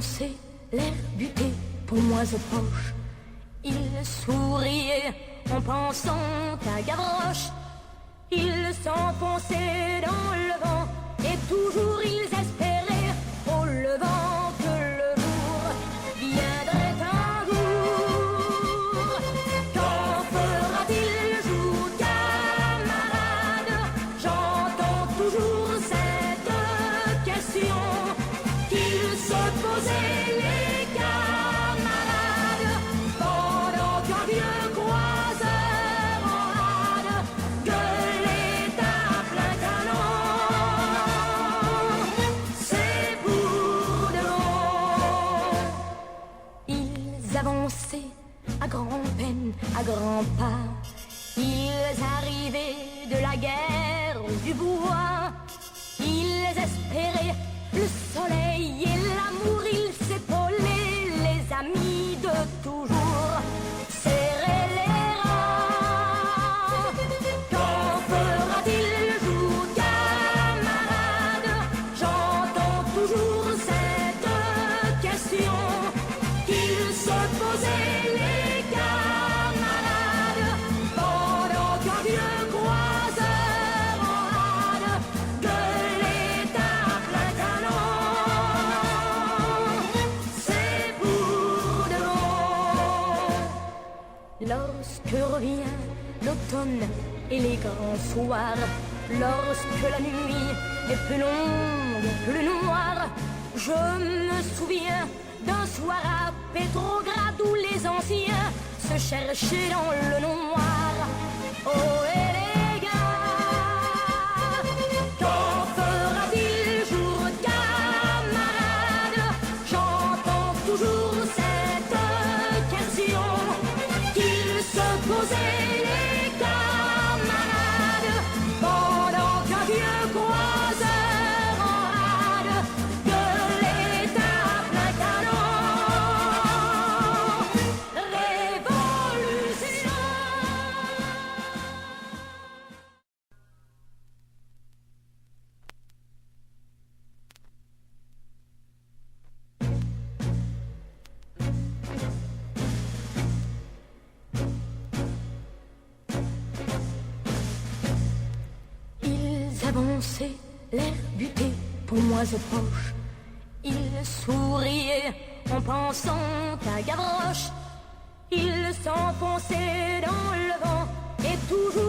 avançaient, l'air buté, poings et poches. Ils souriaient en pensant à Gavroche. Ils s'enfonçaient dans le vent et toujours ils espéraient au levant que le jour viendrait un jour. Quand fera-t-il jour, camarade? J'entends toujours cette question qu'ils se posaient les camarades pendant qu'un vieux croiseur en rade gueulait à plein canon. C'est pour de bon. Ils avançaient à grand-peine, à grands pas. Ils arrivaient de la guerre du bois. Ils espéraient le soleil et l'amour. Ils s'épaulaient, les amis de toujours. Serraient les rangs. Quand fera-t-il jour, camarade? J'entends toujours cette question qu'ils se posaient les camarades pendant qu'un vieux croiseur en rade gueulait à plein canon. C'est pour de bon. Lorsque revient l'automne et les grands soirs, lorsque la nuit est plus longue, plus noire, je me souviens d'un soir à Pétrograd où les anciens se cherchaient dans le noir. Oh, et les gars, quand fera-t-il jour, camarade? J'entends toujours cette question qu'ils se posaient les camarades pendant qu'un vieux croiseur en rade gueulait à plein canon. Révolution. Ils avançaient, l'air buté, poings et poches. Ils souriaient en pensant à Gavroche. Ils s'enfonçaient dans le vent et toujours